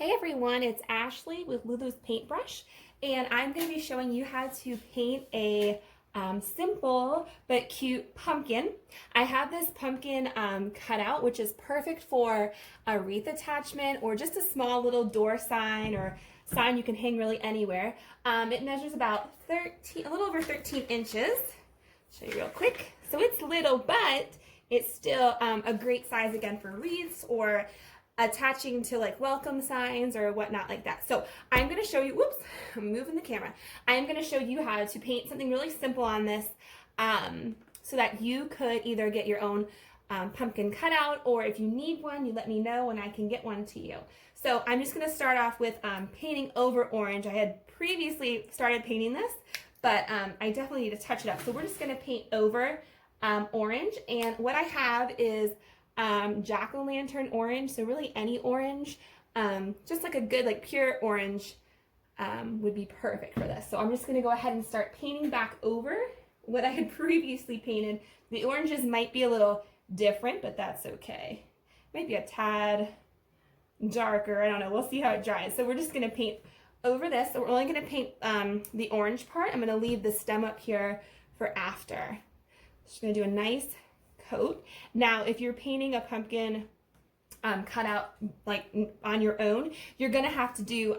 Hey everyone, it's Ashley with Lulu's Paintbrush, and I'm going to be showing you how to paint a simple but cute pumpkin. I have this pumpkin cut out, which is perfect for a wreath attachment or just a small little door sign or sign you can hang really anywhere. It measures about a little over 13 inches. Show you real quick. So it's little, but it's still a great size again for wreaths or attaching to like welcome signs or whatnot like that. So I'm going to show you, whoops, I'm moving the camera. I'm going to show you how to paint something really simple on this so that you could either get your own pumpkin cutout, or if you need one, you let me know and I can get one to you. So I'm just going to start off with painting over orange. I had previously started painting this, but I definitely need to touch it up. So we're just going to paint over orange, and what I have is jack-o'-lantern orange, so really any orange, just like a good like pure orange would be perfect for this. So I'm just going to go ahead and start painting back over what I had previously painted. The oranges might be a little different, but that's okay. Might be a tad darker, I don't know, we'll see how it dries. So we're just going to paint over this. So we're only going to paint the orange part. I'm going to leave the stem up here for after. Just going to do a nice coat. Now, if you're painting a pumpkin cut out like on your own, you're gonna have to do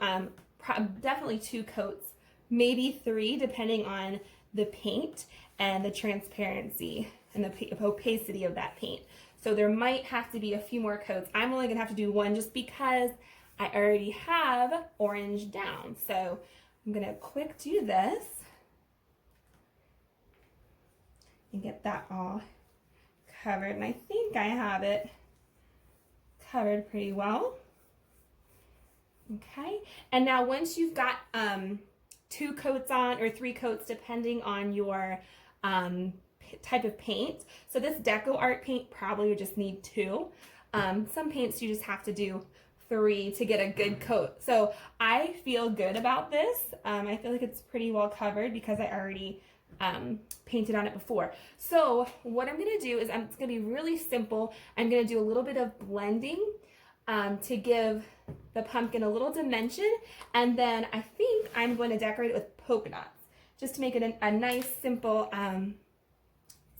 definitely 2 coats, maybe 3, depending on the paint and the transparency and the opacity of that paint. So there might have to be a few more coats. I'm only gonna have to do 1 just because I already have orange down. So I'm gonna quick do this and get that all covered, and I think I have it covered pretty well. Okay, and now once you've got 2 coats on, or 3 coats depending on your type of paint. So this deco art paint probably would just need 2. Some paints you just have to do 3 to get a good coat. So I feel good about this. I feel like it's pretty well covered because I already painted on it before. So what I'm going to do is it's going to be really simple. I'm going to do a little bit of blending to give the pumpkin a little dimension, and then I think I'm going to decorate it with polka dots just to make it a nice, simple,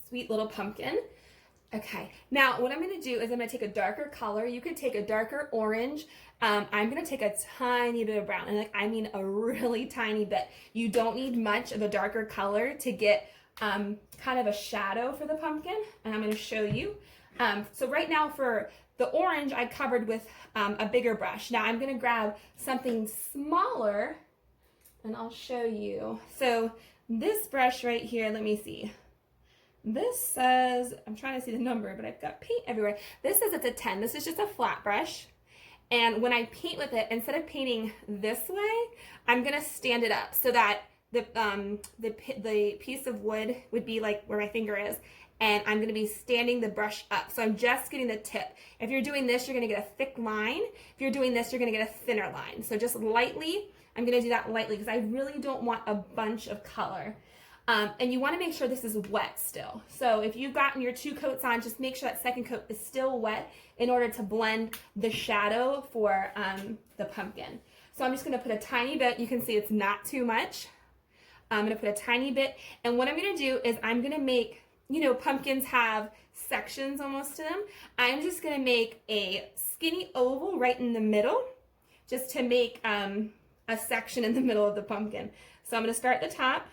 sweet little pumpkin. Okay, now what I'm going to do is I'm going to take a darker color. You could take a darker orange. I'm going to take a tiny bit of brown, and like I mean a really tiny bit. You don't need much of a darker color to get kind of a shadow for the pumpkin, and I'm going to show you. So right now for the orange, I covered with a bigger brush. Now I'm going to grab something smaller, and I'll show you. So this brush right here, let me see. This says, I'm trying to see the number, but I've got paint everywhere. This says it's a 10. This is just a flat brush. And when I paint with it, instead of painting this way, I'm going to stand it up so that the piece of wood would be like where my finger is. And I'm going to be standing the brush up. So I'm just getting the tip. If you're doing this, you're going to get a thick line. If you're doing this, you're going to get a thinner line. So just lightly, I'm going to do that lightly because I really don't want a bunch of color. And you want to make sure this is wet still. So if you've gotten your 2 coats on, just make sure that second coat is still wet in order to blend the shadow for the pumpkin. So I'm just going to put a tiny bit. You can see it's not too much. I'm going to put a tiny bit. And what I'm going to do is I'm going to make, you know, pumpkins have sections almost to them. I'm just going to make a skinny oval right in the middle just to make a section in the middle of the pumpkin. So I'm going to start at the top.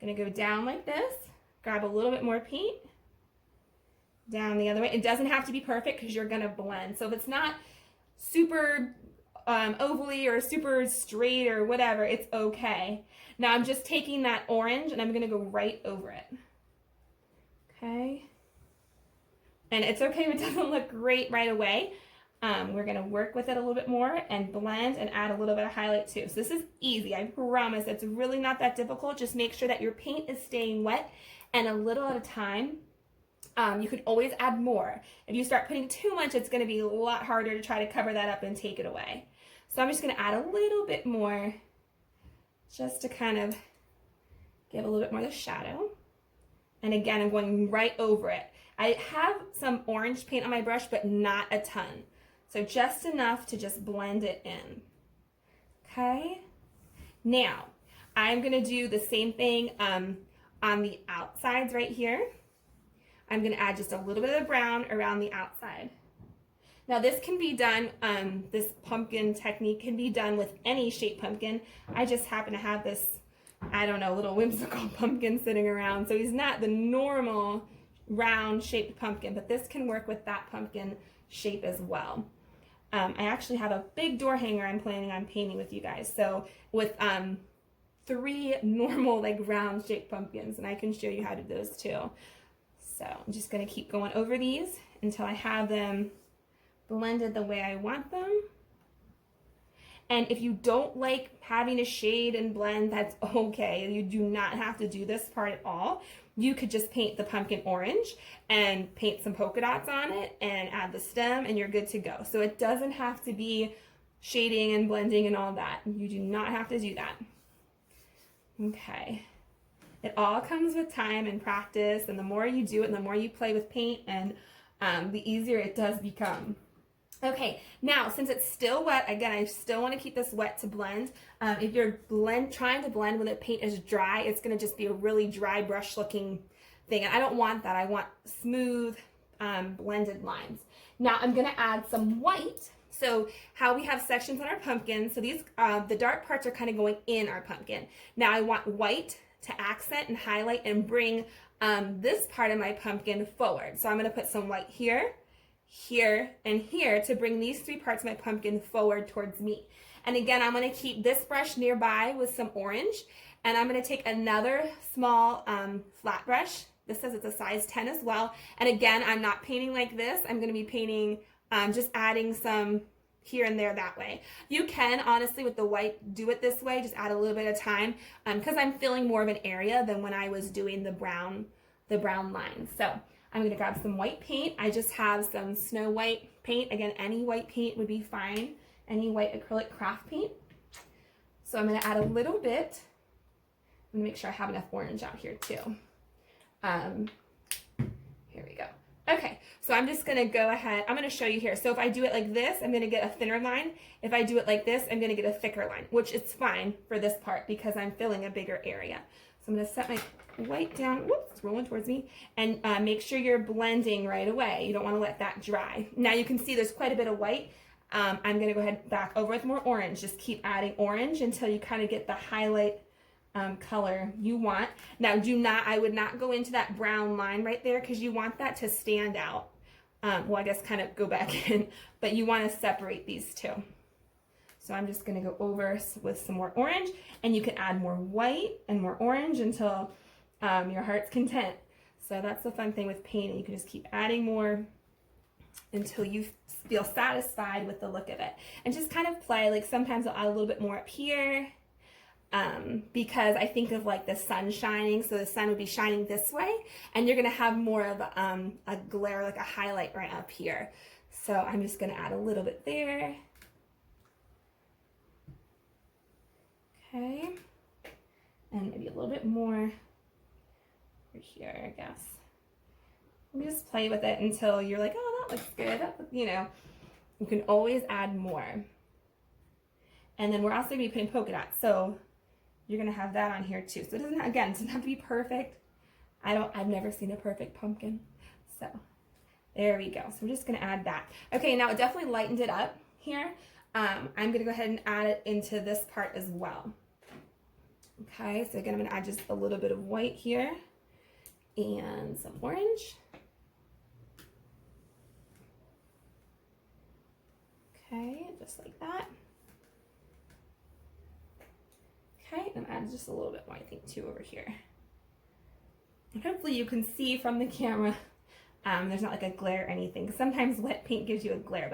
Gonna go down like this, grab a little bit more paint, down the other way. It doesn't have to be perfect because you're gonna blend. So if it's not super ovally or super straight or whatever, it's okay. Now I'm just taking that orange and I'm gonna go right over it. Okay. And it's okay if it doesn't look great right away. We're gonna work with it a little bit more and blend and add a little bit of highlight too. So this is easy, I promise. It's really not that difficult. Just make sure that your paint is staying wet and a little at a time. You could always add more. If you start putting too much, it's gonna be a lot harder to try to cover that up and take it away. So I'm just gonna add a little bit more just to kind of give a little bit more of the shadow. And again, I'm going right over it. I have some orange paint on my brush, but not a ton. So just enough to just blend it in. Okay. Now, I'm going to do the same thing on the outsides right here. I'm going to add just a little bit of brown around the outside. Now this can be done, this pumpkin technique can be done with any shaped pumpkin. I just happen to have this, I don't know, little whimsical pumpkin sitting around. So he's not the normal round shaped pumpkin, but this can work with that pumpkin shape as well. I actually have a big door hanger I'm planning on painting with you guys. So with 3 normal like round shaped pumpkins, and I can show you how to do those too. So I'm just going to keep going over these until I have them blended the way I want them. And if you don't like having to shade and blend, that's okay. You do not have to do this part at all. You could just paint the pumpkin orange and paint some polka dots on it and add the stem and you're good to go. So it doesn't have to be shading and blending and all that. You do not have to do that. Okay. It all comes with time and practice, and the more you do it and the more you play with paint, and the easier it does become. Okay, now since it's still wet, again, I still want to keep this wet to blend. If you're trying to blend when the paint is dry, it's going to just be a really dry brush looking thing. And I don't want that. I want smooth blended lines. Now I'm going to add some white. So how we have sections on our pumpkin, so these the dark parts are kind of going in our pumpkin. Now I want white to accent and highlight and bring this part of my pumpkin forward. So I'm going to put some white here, here, and here to bring these 3 parts of my pumpkin forward towards me. And again, I'm going to keep this brush nearby with some orange, and I'm going to take another small flat brush. This says it's a size 10 as well. And again, I'm not painting like this. I'm going to be painting, just adding some here and there that way. You can honestly with the white do it this way, just add a little bit of time because I'm filling more of an area than when I was doing the brown lines. So I'm going to grab some white paint. I just have some Snow White paint. Again, any white paint would be fine. Any white acrylic craft paint. So I'm going to add a little bit. I'm going to make sure I have enough orange out here too. Here we go. Okay, so I'm just going to go ahead. I'm going to show you here. So if I do it like this, I'm going to get a thinner line. If I do it like this, I'm going to get a thicker line, which is fine for this part because I'm filling a bigger area. So I'm going to set my white down. Whoops, it's rolling towards me. And make sure you're blending right away. You don't want to let that dry. Now you can see there's quite a bit of white. I'm going to go ahead back over with more orange. Just keep adding orange until you kind of get the highlight color you want. Now I would not go into that brown line right there because you want that to stand out. Well, I guess kind of go back in, but you want to separate these two. So I'm just going to go over with some more orange, and you can add more white and more orange until your heart's content. So that's the fun thing with painting. You can just keep adding more until you feel satisfied with the look of it. And just kind of play, like sometimes I'll add a little bit more up here because I think of like the sun shining. So the sun would be shining this way, and you're going to have more of a glare, like a highlight right up here. So I'm just going to add a little bit there. Okay, and maybe a little bit more over here, I guess. You just play with it until you're like, oh, that looks good. That, you know, you can always add more. And then we're also going to be putting polka dots, so you're going to have that on here too. So it doesn't, again, it doesn't have to be perfect. I've never seen a perfect pumpkin. So there we go. So we're just going to add that. Okay, now it definitely lightened it up here. I'm going to go ahead and add it into this part as well. Okay, so again, I'm going to add just a little bit of white here and some orange. Okay, just like that. Okay, and add just a little bit more, I think, too, over here. And hopefully you can see from the camera, there's not like a glare or anything. Sometimes wet paint gives you a glare,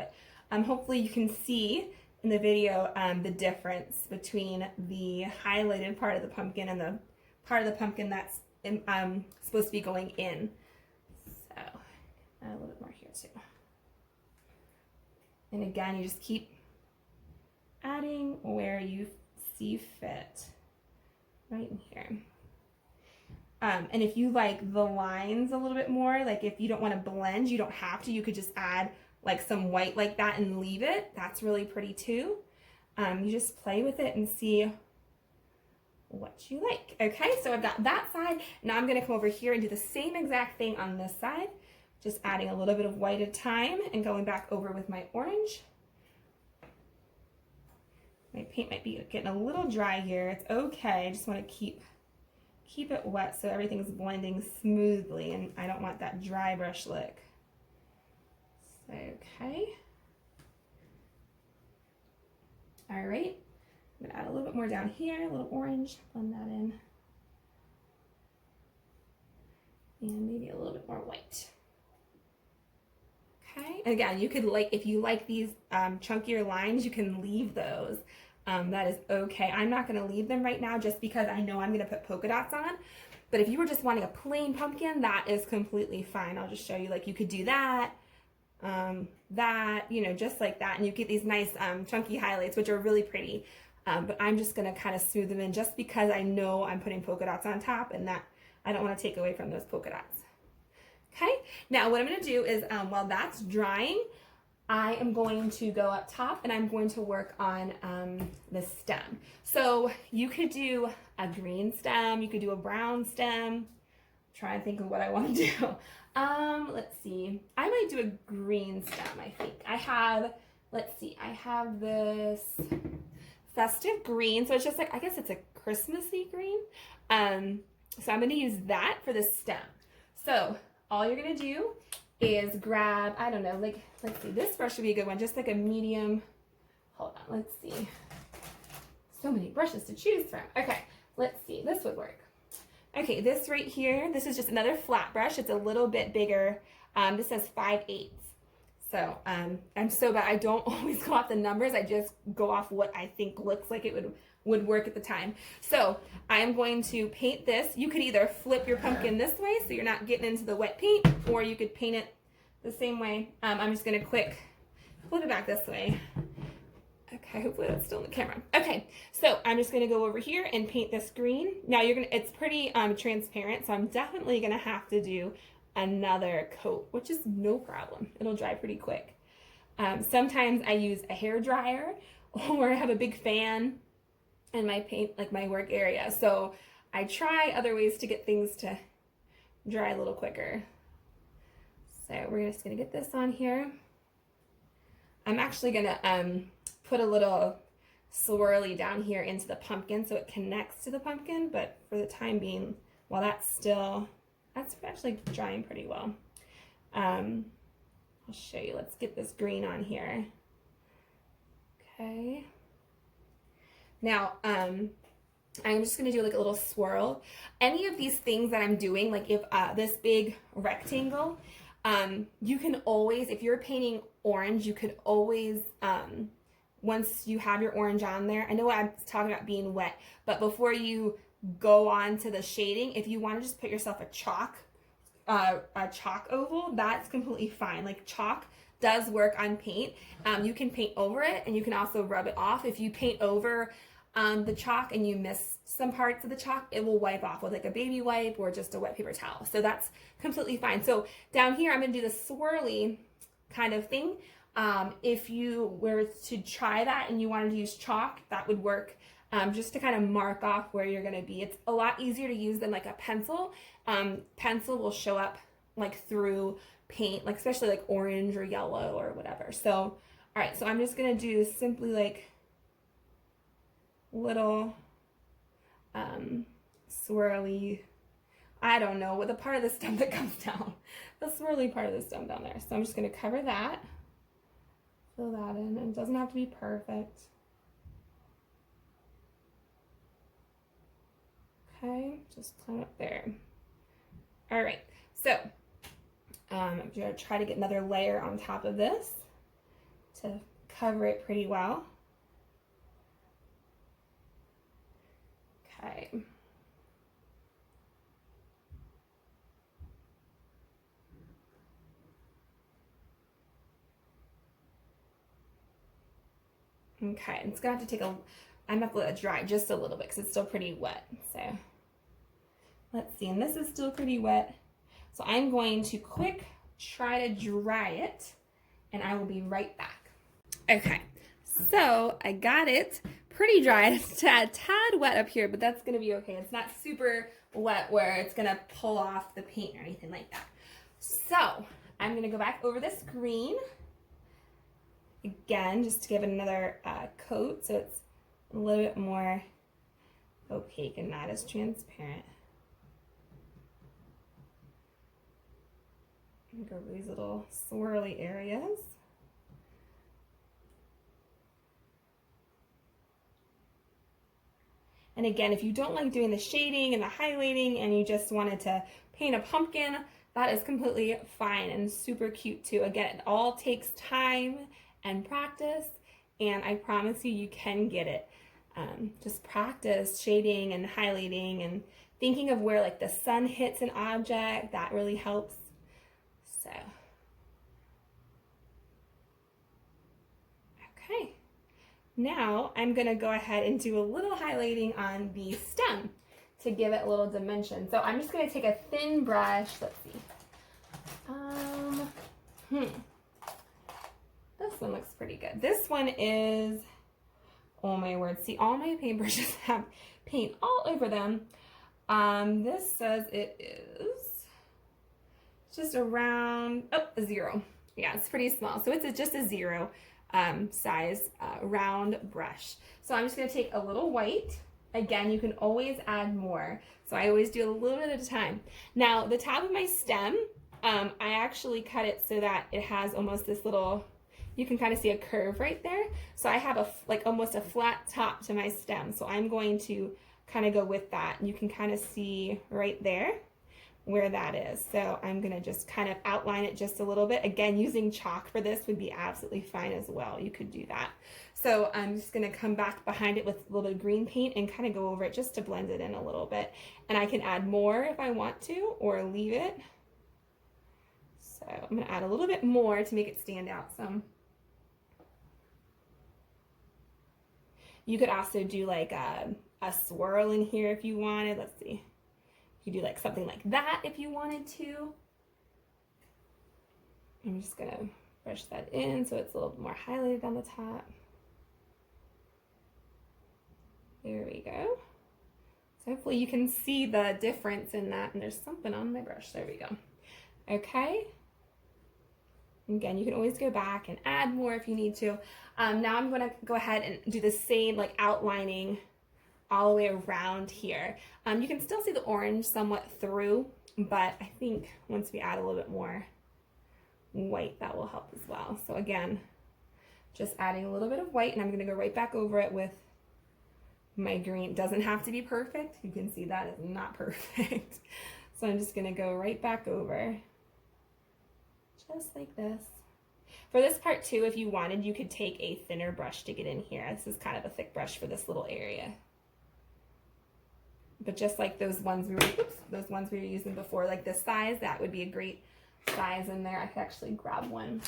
but hopefully you can see in the video the difference between the highlighted part of the pumpkin and the part of the pumpkin that's supposed to be going in. So add a little bit more here too. And again, you just keep adding where you see fit, right in here. And if you like the lines a little bit more, like if you don't want to blend, you don't have to. You could just add like some white like that and leave it. That's really pretty too. You just play with it and see what you like. Okay, so I've got that side. Now I'm gonna come over here and do the same exact thing on this side, just adding a little bit of white at a time and going back over with my orange. My paint might be getting a little dry here. It's okay, I just wanna keep it wet so everything's blending smoothly, and I don't want that dry brush look. So, okay. All right, I'm gonna add a little bit more down here, a little orange, blend that in. And maybe a little bit more white. Okay, and again, you could, like, if you like these chunkier lines, you can leave those. That is okay. I'm not gonna leave them right now just because I know I'm gonna put polka dots on. But if you were just wanting a plain pumpkin, that is completely fine. I'll just show you, like, you could do that, you know, just like that. And you get these nice chunky highlights, which are really pretty. But I'm just gonna kind of smooth them in just because I know I'm putting polka dots on top, and that I don't wanna take away from those polka dots. Okay, now what I'm gonna do is, while that's drying, I am going to go up top and I'm going to work on the stem. So you could do a green stem, you could do a brown stem. I'm trying to think of what I want to do. Let's see. I might do a green stem, I think. I have this festive green. So it's just like, I guess it's a Christmassy green. So I'm going to use that for the stem. So all you're going to do is grab, I don't know, like, let's see, this brush would be a good one, just like a medium, hold on, let's see. So many brushes to choose from. Okay, let's see, this would work. Okay, this right here, this is just another flat brush. It's a little bit bigger. This says 5/8. So I'm so bad. I don't always go off the numbers. I just go off what I think looks like it would work at the time. So I am going to paint this. You could either flip your pumpkin this way so you're not getting into the wet paint, or you could paint it the same way. I'm just going to quick flip it back this way. Okay, hopefully that's still in the camera. Okay, so I'm just going to go over here and paint this green. Now it's pretty transparent, so I'm definitely going to have to do another coat, which is no problem. It'll dry pretty quick. Sometimes I use a hair dryer, or I have a big fan in my paint, like my work area. So I try other ways to get things to dry a little quicker. So we're just gonna get this on here. I'm actually gonna put a little swirly down here into the pumpkin so it connects to the pumpkin, but for the time being, while that's actually drying pretty well. I'll show you. Let's get this green on here. Okay. Now, I'm just going to do like a little swirl. Any of these things that I'm doing, like if this big rectangle, you can always, if you're painting orange, you could always, once you have your orange on there, I know I'm talking about being wet, but before you go on to the shading, if you want to just put yourself a chalk oval, that's completely fine. Like chalk does work on paint. You can paint over it, and you can also rub it off. If you paint over the chalk and you miss some parts of the chalk, it will wipe off with like a baby wipe or just a wet paper towel. So that's completely fine. So down here, I'm going to do the swirly kind of thing. If you were to try that and you wanted to use chalk, that would work. Just to kind of mark off where you're going to be. It's a lot easier to use than like a pencil. Pencil will show up like through paint, like especially like orange or yellow or whatever. So, all right, so I'm just going to do simply like little swirly, I don't know, with a part of the stem that comes down, the swirly part of the stem down there. So I'm just going to cover that, fill that in, and it doesn't have to be perfect. Okay, just climb up there. All right, so I'm gonna try to get another layer on top of this to cover it pretty well. Okay. Okay, it's gonna have to take I'm gonna have to let it dry just a little bit because it's still pretty wet. So let's see, and this is still pretty wet. So I'm going to quick try to dry it, and I will be right back. Okay, so I got it pretty dry. It's a tad wet up here, but that's gonna be okay. It's not super wet where it's gonna pull off the paint or anything like that. So I'm gonna go back over this green again, just to give it another coat so it's a little bit more opaque and not as transparent. Go over these little swirly areas. And again, if you don't like doing the shading and the highlighting and you just wanted to paint a pumpkin, that is completely fine and super cute too. Again, it all takes time and practice, and I promise you, you can get it. Just practice shading and highlighting and thinking of where like the sun hits an object. That really helps. So, okay. Now I'm gonna go ahead and do a little highlighting on the stem to give it a little dimension. So I'm just gonna take a thin brush. Let's see. This one looks pretty good. This one is, oh my word, see, all my paintbrushes have paint all over them. This says it is just around, a 0. Yeah, it's pretty small. So it's just a 0 size round brush. So I'm just gonna take a little white. Again, you can always add more. So I always do a little bit at a time. Now, the top of my stem, I actually cut it so that it has almost this little, you can kind of see a curve right there. So I have like almost a flat top to my stem. So I'm going to kind of go with that. You can kind of see right there where that is. So I'm gonna just kind of outline it just a little bit. Again, using chalk for this would be absolutely fine as well. You could do that. So I'm just gonna come back behind it with a little bit of green paint and kind of go over it just to blend it in a little bit. And I can add more if I want to, or leave it. So I'm gonna add a little bit more to make it stand out some. You could also do like a swirl in here if you wanted. Let's see. You could do like something like that if you wanted to. I'm just gonna brush that in so it's a little more highlighted on the top. There we go. So hopefully you can see the difference in that, and there's something on my brush. There we go. Okay. Again, you can always go back and add more if you need to. Now I'm gonna go ahead and do the same like outlining all the way around here. You can still see the orange somewhat through, but I think once we add a little bit more white, that will help as well. So again, just adding a little bit of white, and I'm gonna go right back over it with my green. It doesn't have to be perfect. You can see that is not perfect. So I'm just gonna go right back over, just like this. For this part too, if you wanted, you could take a thinner brush to get in here. This is kind of a thick brush for this little area. But just like those ones we were using before, like this size, that would be a great size in there. I could actually grab one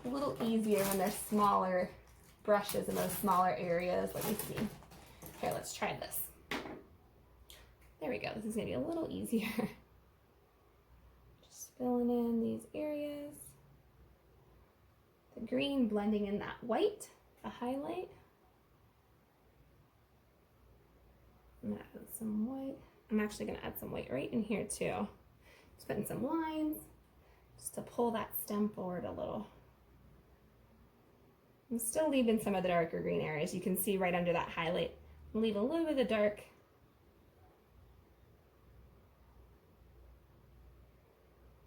a little easier when there's smaller brushes in those smaller areas. Let me see. Here, let's try this. There we go. This is gonna be a little easier. Just filling in these areas. The green blending in that white, the highlight. I'm gonna add some white. I'm actually gonna add some white right in here too. Just putting some lines just to pull that stem forward a little. I'm still leaving some of the darker green areas. You can see right under that highlight. I'll leave a little bit of dark.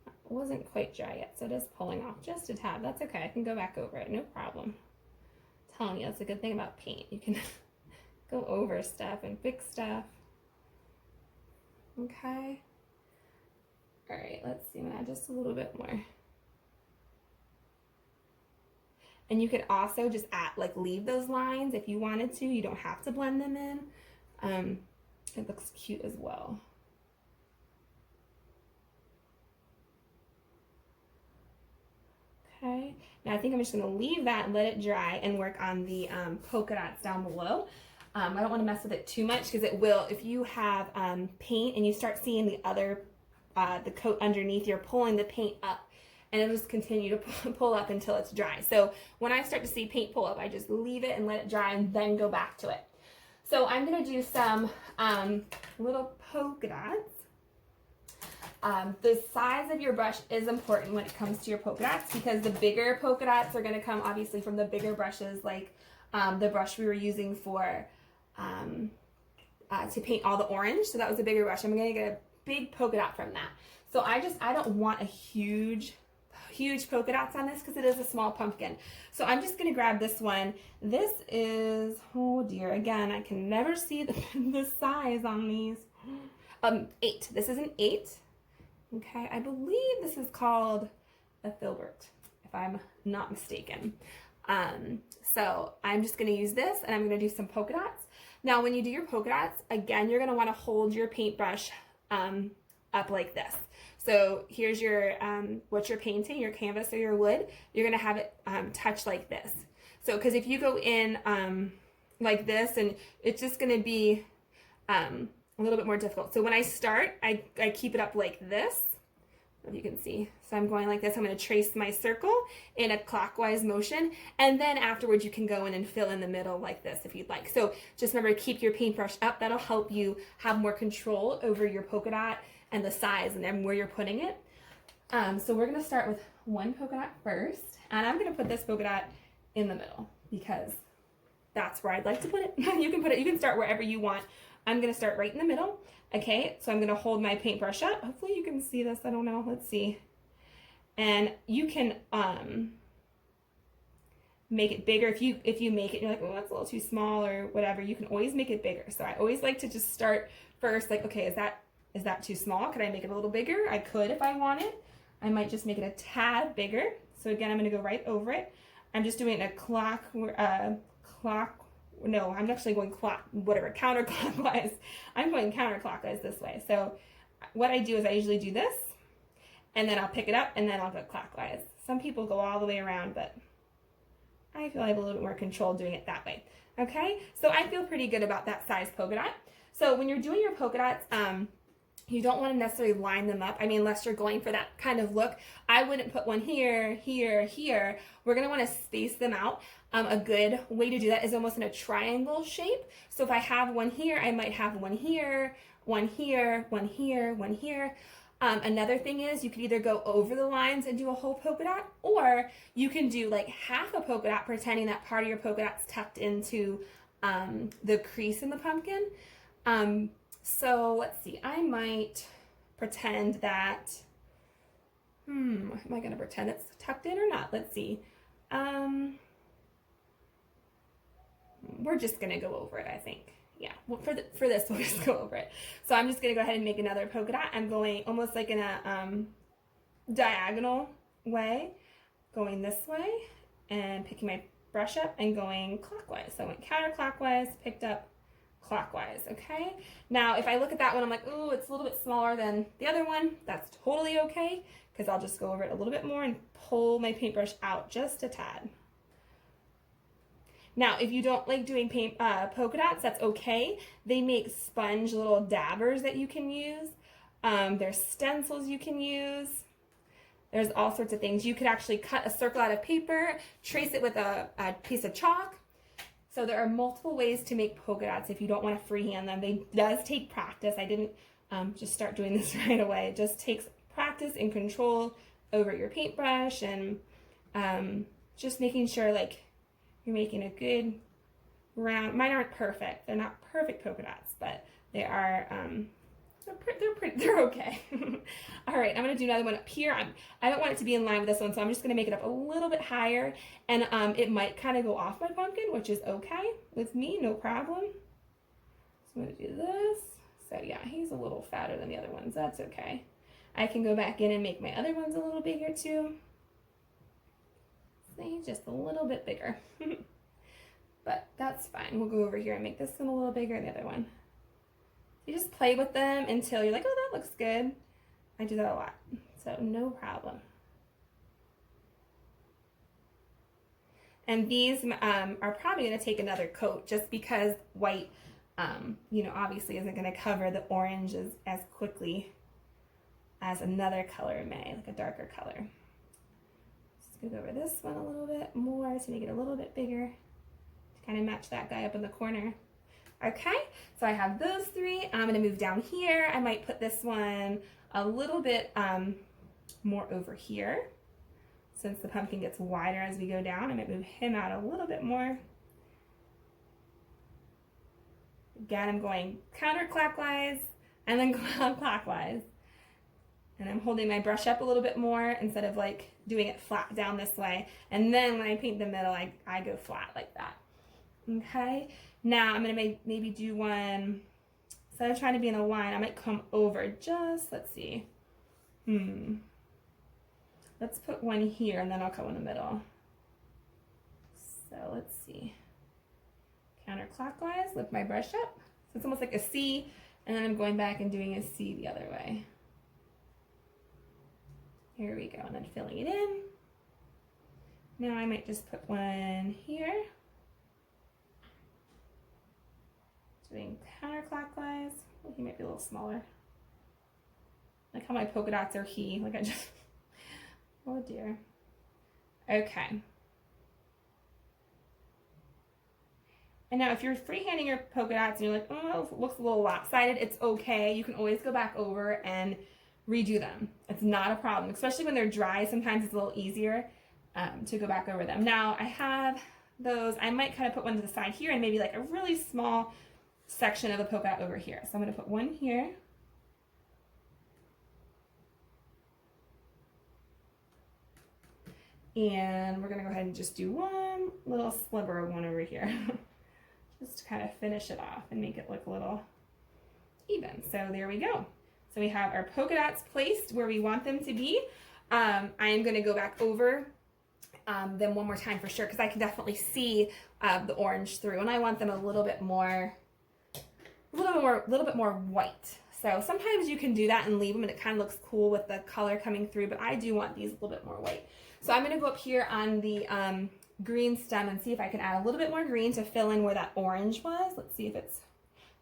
It wasn't quite dry yet, so it is pulling off just a tad. That's okay, I can go back over it, no problem. I'm telling you, that's a good thing about paint. You can go over stuff and fix stuff. Okay. All right, let's see, I'm gonna add just a little bit more. And you could also just add, like, leave those lines if you wanted to. You don't have to blend them in. It looks cute as well. Okay, now I think I'm just gonna leave that and let it dry and work on the polka dots down below. I don't want to mess with it too much because it will, if you have paint and you start seeing the other, the coat underneath, you're pulling the paint up and it'll just continue to pull up until it's dry. So when I start to see paint pull up, I just leave it and let it dry and then go back to it. So I'm going to do some little polka dots. The size of your brush is important when it comes to your polka dots, because the bigger polka dots are going to come obviously from the bigger brushes, like the brush we were using for to paint all the orange. So that was a bigger brush. I'm going to get a big polka dot from that. So I don't want a huge polka dots on this because it is a small pumpkin. So I'm just going to grab this one. This is, oh dear, again, I can never see the size on these. 8. This is an 8. Okay, I believe this is called a filbert, if I'm not mistaken. So I'm just going to use this, and I'm going to do some polka dots. Now, when you do your polka dots, again, you're going to want to hold your paintbrush up like this. So here's your what you're painting, your canvas or your wood. You're going to have it touch like this. So because if you go in like this, and it's just going to be a little bit more difficult. So when I start, I keep it up like this. If you can see. So I'm going like this. I'm going to trace my circle in a clockwise motion, and then afterwards you can go in and fill in the middle like this if you'd like. So just remember to keep your paintbrush up. That'll help you have more control over your polka dot and the size and then where you're putting it. So we're going to start with one polka dot first, and I'm going to put this polka dot in the middle because that's where I'd like to put it. You can start wherever you want. I'm going to start right in the middle. Okay, so I'm going to hold my paintbrush up. Hopefully you can see this. I don't know. Let's see. And you can make it bigger. If you make it, you're like, oh, that's a little too small or whatever, you can always make it bigger. So I always like to just start first, like, okay, is that too small? Could I make it a little bigger? I could if I wanted. I might just make it a tad bigger. So again, I'm going to go right over it. I'm just doing a no, I'm actually going counterclockwise. I'm going counterclockwise this way. So what I do is I usually do this, and then I'll pick it up, and then I'll go clockwise. Some people go all the way around, but I feel I have a little bit more control doing it that way. Okay, so I feel pretty good about that size polka dot. So when you're doing your polka dots, you don't want to necessarily line them up. I mean, unless you're going for that kind of look. I wouldn't put one here, here, here. We're going to want to space them out. A good way to do that is almost in a triangle shape. So if I have one here, I might have one here, one here, one here, one here. Another thing is you could either go over the lines and do a whole polka dot, or you can do like half a polka dot, pretending that part of your polka dot's tucked into the crease in the pumpkin. So let's see, I might pretend that, am I going to pretend it's tucked in or not? Let's see. We're just going to go over it, I think. Yeah, well, for this, we'll just go over it. So I'm just going to go ahead and make another polka dot. I'm going almost like in a diagonal way, going this way and picking my brush up and going clockwise. So I went counterclockwise, picked up clockwise. Okay, now if I look at that one, I'm like, oh, it's a little bit smaller than the other one. That's totally okay, because I'll just go over it a little bit more and pull my paintbrush out just a tad. Now, if you don't like doing polka dots, that's okay. They make sponge little dabbers that you can use. There's stencils you can use. There's all sorts of things. You could actually cut a circle out of paper, trace it with a piece of chalk. So there are multiple ways to make polka dots if you don't want to freehand them. It does take practice. I didn't just start doing this right away. It just takes practice and control over your paintbrush, and just making sure like you're making a good round. Mine aren't perfect. They're not perfect polka dots, but they are. They're okay. All right, I'm gonna do another one up here. I don't want it to be in line with this one, so I'm just gonna make it up a little bit higher, and it might kind of go off my pumpkin, which is okay with me, no problem. So I'm gonna do this. So yeah, he's a little fatter than the other ones. That's okay. I can go back in and make my other ones a little bigger too. So he's just a little bit bigger, but that's fine. We'll go over here and make this one a little bigger than the other one. You just play with them until you're like, oh, that looks good. I do that a lot, so no problem. And these are probably going to take another coat just because white, obviously isn't going to cover the oranges as quickly as another color may, like a darker color. Move over this one a little bit more to make it a little bit bigger to kind of match that guy up in the corner. Okay, so I have those three. I'm gonna move down here. I might put this one a little bit more over here. Since the pumpkin gets wider as we go down, I might move him out a little bit more. Again, I'm going counterclockwise and then clockwise. And I'm holding my brush up a little bit more instead of like doing it flat down this way. And then when I paint the middle, I go flat like that. Okay, now I'm gonna maybe do one, instead of trying to be in a line, I might come over just, let's see. Let's put one here and then I'll go in the middle. So let's see. Counterclockwise, lift my brush up. So it's almost like a C, and then I'm going back and doing a C the other way. Here we go, and then filling it in. Now I might just put one here. Doing counterclockwise. Well, he might be a little smaller. Like how my polka dots are like I just, oh dear. Okay. And now if you're freehanding your polka dots and you're like, oh, it looks a little lopsided, it's okay. You can always go back over and redo them. It's not a problem, especially when they're dry. Sometimes it's a little easier to go back over them. Now I have those, I might kind of put one to the side here and maybe like a really small section of the polka dot over here. So I'm going to put one here. And we're going to go ahead and just do one little sliver of one over here. Just to kind of finish it off and make it look a little even. So there we go. So we have our polka dots placed where we want them to be. I am going to go back over them one more time for sure, because I can definitely see the orange through, and I want them a little bit more white. So sometimes you can do that and leave them, and it kind of looks cool with the color coming through. But I do want these a little bit more white. So I'm going to go up here on the green stem and see if I can add a little bit more green to fill in where that orange was. Let's see if it's,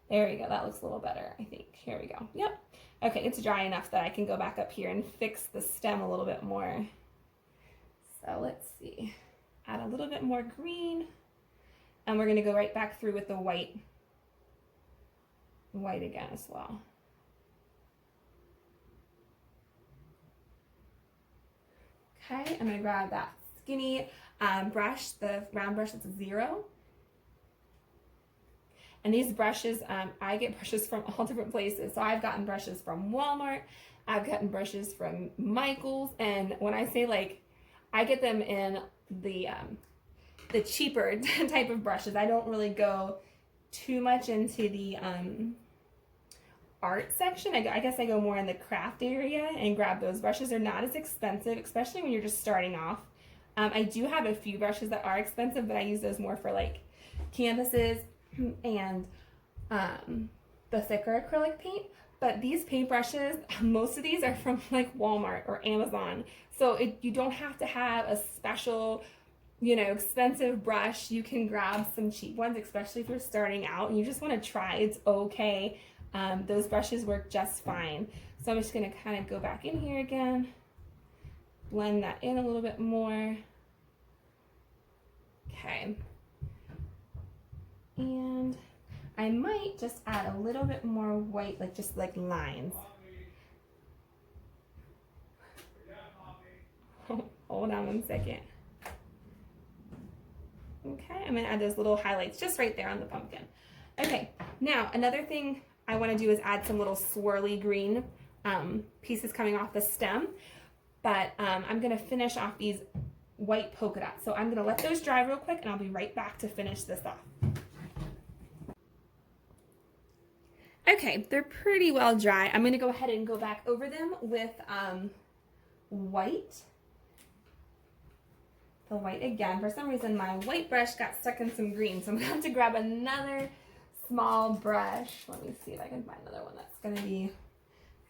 there we go. That looks a little better, I think. Here we go. Yep. Okay, it's dry enough that I can go back up here and fix the stem a little bit more. So let's see. Add a little bit more green. And we're going to go right back through with the white again as well. Okay, I'm going to grab that skinny brush, the round brush that's a 0. And these brushes, I get brushes from all different places. So I've gotten brushes from Walmart, I've gotten brushes from Michael's, and when I say like, I get them in the cheaper type of brushes. I don't really go too much into the art section. I guess I go more in the craft area and grab those brushes. They're not as expensive, especially when you're just starting off. I do have a few brushes that are expensive, but I use those more for like canvases and the thicker acrylic paint. But these paintbrushes, most of these are from like Walmart or Amazon. So you don't have to have a special, expensive brush. You can grab some cheap ones, especially if you're starting out and you just want to try. It's okay. Those brushes work just fine. So I'm just going to kind of go back in here again, blend that in a little bit more. Okay. And I might just add a little bit more white, like just like lines. Hold on one second. Okay, I'm gonna add those little highlights just right there on the pumpkin. Okay, now another thing I wanna do is add some little swirly green pieces coming off the stem, but I'm gonna finish off these white polka dots. So I'm gonna let those dry real quick and I'll be right back to finish this off. Okay, they're pretty well dry. I'm gonna go ahead and go back over them with white. The white again. For some reason, my white brush got stuck in some green, so I'm gonna have to grab another small brush. Let me see if I can find another one that's gonna be,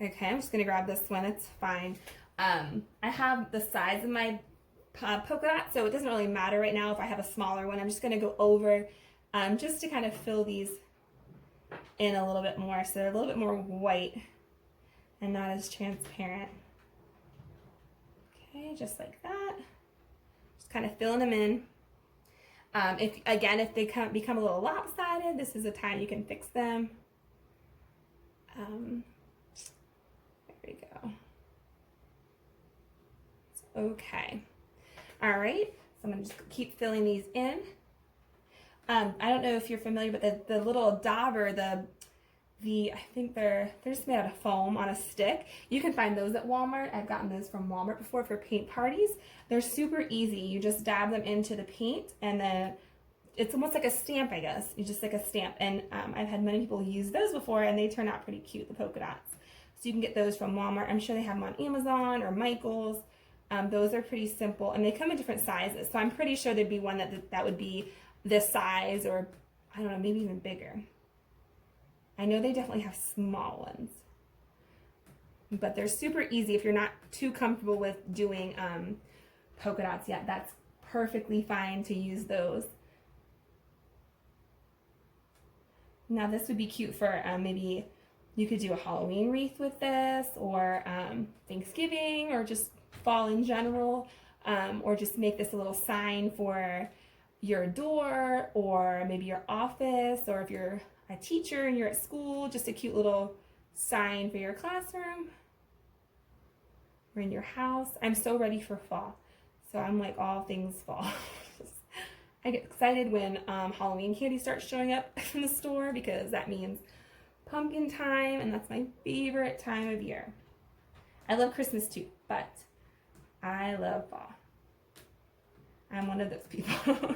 okay, I'm just gonna grab this one, it's fine. I have the size of my polka dot, so it doesn't really matter right now if I have a smaller one. I'm just gonna go over just to kind of fill these in a little bit more, so they're a little bit more white and not as transparent. Okay, just like that. kind of filling them in. If they become a little lopsided, this is a time you can fix them. There we go. Okay. All right. So I'm going to just keep filling these in. I don't know if you're familiar, but the little dauber, I think they're just made out of foam on a stick. You can find those at Walmart. I've gotten those from Walmart before for paint parties. They're super easy. You just dab them into the paint, and then it's almost like a stamp, I guess. You just like a stamp. And I've had many people use those before, and they turn out pretty cute, the polka dots. So you can get those from Walmart. I'm sure they have them on Amazon or Michael's. Those are pretty simple, and they come in different sizes. So I'm pretty sure there'd be one that would be this size, or I don't know, maybe even bigger. I know they definitely have small ones, but they're super easy if you're not too comfortable with doing polka dots yet. That's perfectly fine to use those. Now this would be cute for maybe you could do a Halloween wreath with this, or Thanksgiving, or just fall in general, or just make this a little sign for your door, or maybe your office, or if you're a teacher and you're at school, just a cute little sign for your classroom or in your house. I'm so ready for fall. So I'm like all things fall. I get excited when Halloween candy starts showing up in the store, because that means pumpkin time, and that's my favorite time of year. I love Christmas too, but I love fall. I'm one of those people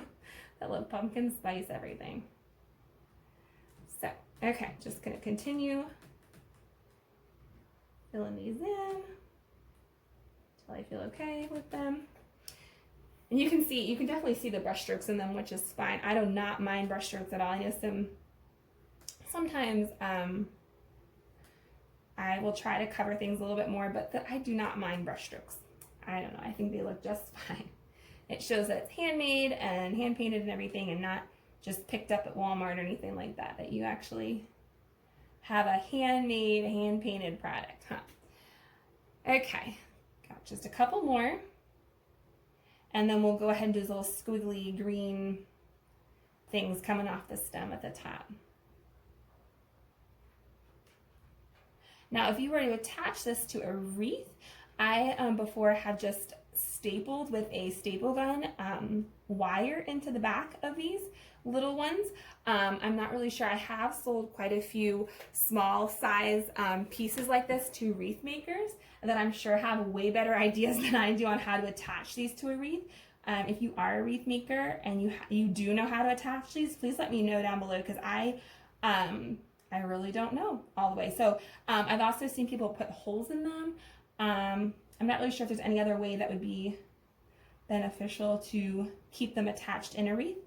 that love pumpkin spice everything. So, okay, just gonna continue filling these in until I feel okay with them. And you can definitely see the brush strokes in them, which is fine. I do not mind brush strokes at all. I know sometimes I will try to cover things a little bit more, but I do not mind brush strokes. I don't know, I think they look just fine. It shows that it's handmade and hand painted and everything, and not just picked up at Walmart or anything like that, that you actually have a handmade, hand painted product, huh? Okay, got just a couple more. And then we'll go ahead and do those little squiggly green things coming off the stem at the top. Now, if you were to attach this to a wreath, I before had just stapled with a staple gun wire into the back of these little ones. I'm not really sure. I have sold quite a few small size pieces like this to wreath makers that I'm sure have way better ideas than I do on how to attach these to a wreath. If you are a wreath maker and you do know how to attach these, please let me know down below, because I really don't know all the way. So I've also seen people put holes in them. I'm not really sure if there's any other way that would be beneficial to keep them attached in a wreath.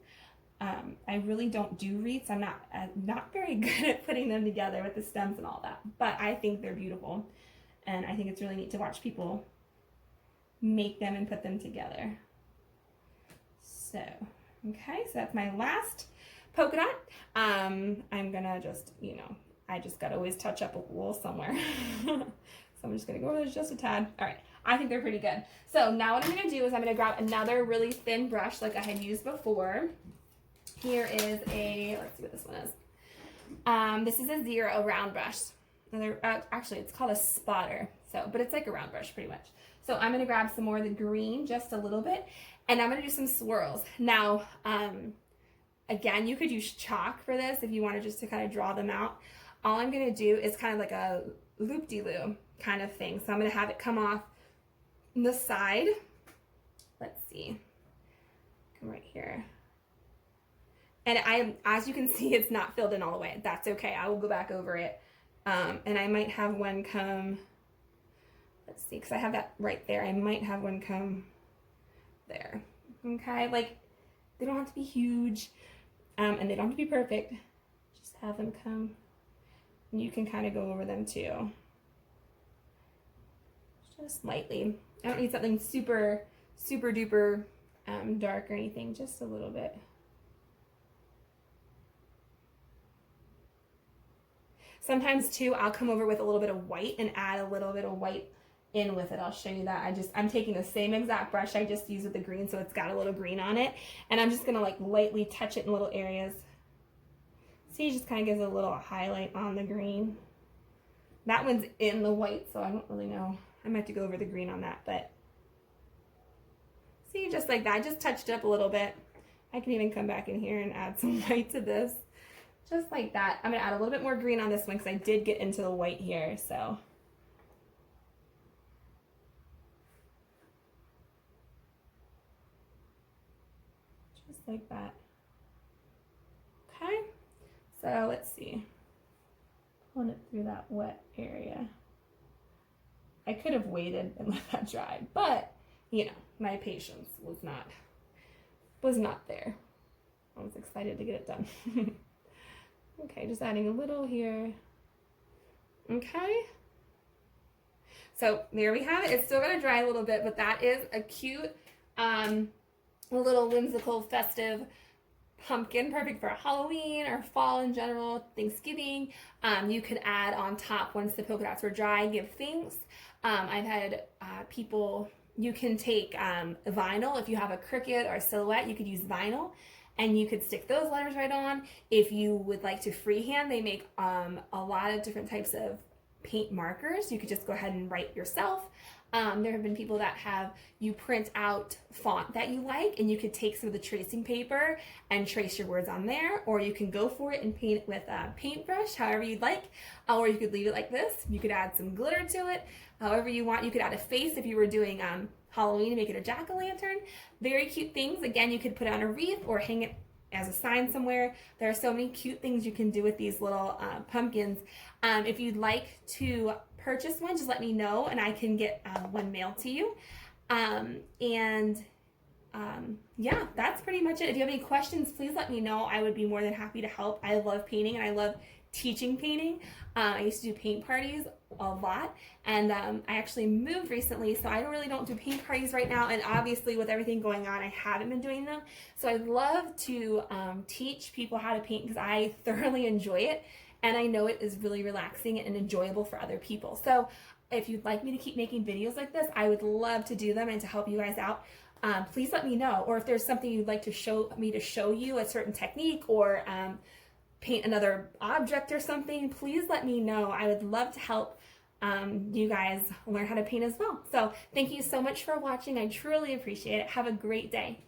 I really don't do wreaths. I'm not very good at putting them together with the stems and all that, but I think they're beautiful, and I think it's really neat to watch people make them and put them together. So, okay, so that's my last polka dot. I'm gonna just, I just gotta always touch up a wool somewhere. So I'm just gonna go over this just a tad. All right, I think they're pretty good. So now what I'm gonna do is I'm gonna grab another really thin brush like I had used before. Here is let's see what this one is. This is a 0 round brush. Actually, it's called a spotter. But it's like a round brush pretty much. So I'm gonna grab some more of the green, just a little bit, and I'm gonna do some swirls. Now, again, you could use chalk for this if you wanted just to kind of draw them out. All I'm gonna do is kind of like a loop-de-loo kind of thing. So I'm gonna have it come off the side. Let's see, come right here. And as you can see, it's not filled in all the way. That's okay, I will go back over it. And I might have one come, let's see, because I have that right there. I might have one come there, okay? Like, they don't have to be huge, and they don't have to be perfect. Just have them come, and you can kind of go over them too. Just lightly. I don't need something super, super duper dark or anything, just a little bit. Sometimes too, I'll come over with a little bit of white and add a little bit of white in with it. I'll show you that. I'm taking the same exact brush I just used with the green, so it's got a little green on it, and I'm just gonna like lightly touch it in little areas. See, it just kind of gives a little highlight on the green. That one's in the white, so I don't really know. I might have to go over the green on that, but see, just like that. I just touched it up a little bit. I can even come back in here and add some white to this. Just like that. I'm gonna add a little bit more green on this one because I did get into the white here, so. Just like that. Okay, so let's see. Pulling it through that wet area. I could have waited and let that dry, but you know, my patience was not there. I was excited to get it done. Okay, just adding a little here. Okay. So there we have it. It's still gonna dry a little bit, but that is a cute, little whimsical, festive pumpkin, perfect for Halloween or fall in general, Thanksgiving. You could add on top, once the polka dots were dry, give thanks. I've had people, you can take vinyl. If you have a Cricut or a Silhouette, you could use vinyl and you could stick those letters right on. If you would like to freehand, they make a lot of different types of paint markers. You could just go ahead and write yourself. There have been people that have you print out font that you like, and you could take some of the tracing paper and trace your words on there, or you can go for it and paint it with a paintbrush, however you'd like, or you could leave it like this. You could add some glitter to it, however you want. You could add a face if you were doing Halloween to make it a jack-o'-lantern. Very cute things. Again, you could put it on a wreath or hang it as a sign somewhere. There are so many cute things you can do with these little pumpkins. If you'd like to purchase one, just let me know and I can get one mailed to you. Yeah, that's pretty much it. If you have any questions, please let me know. I would be more than happy to help. I love painting and I love teaching painting. I used to do paint parties a lot, and I actually moved recently, so I really don't do paint parties right now, and obviously with everything going on, I haven't been doing them. So I'd love to teach people how to paint because I thoroughly enjoy it, and I know it is really relaxing and enjoyable for other people. So if you'd like me to keep making videos like this, I would love to do them and to help you guys out. Please let me know, or if there's something you'd like to show you, a certain technique, or paint another object or something, please let me know. I would love to help you guys learn how to paint as well. So thank you so much for watching. I truly appreciate it. Have a great day.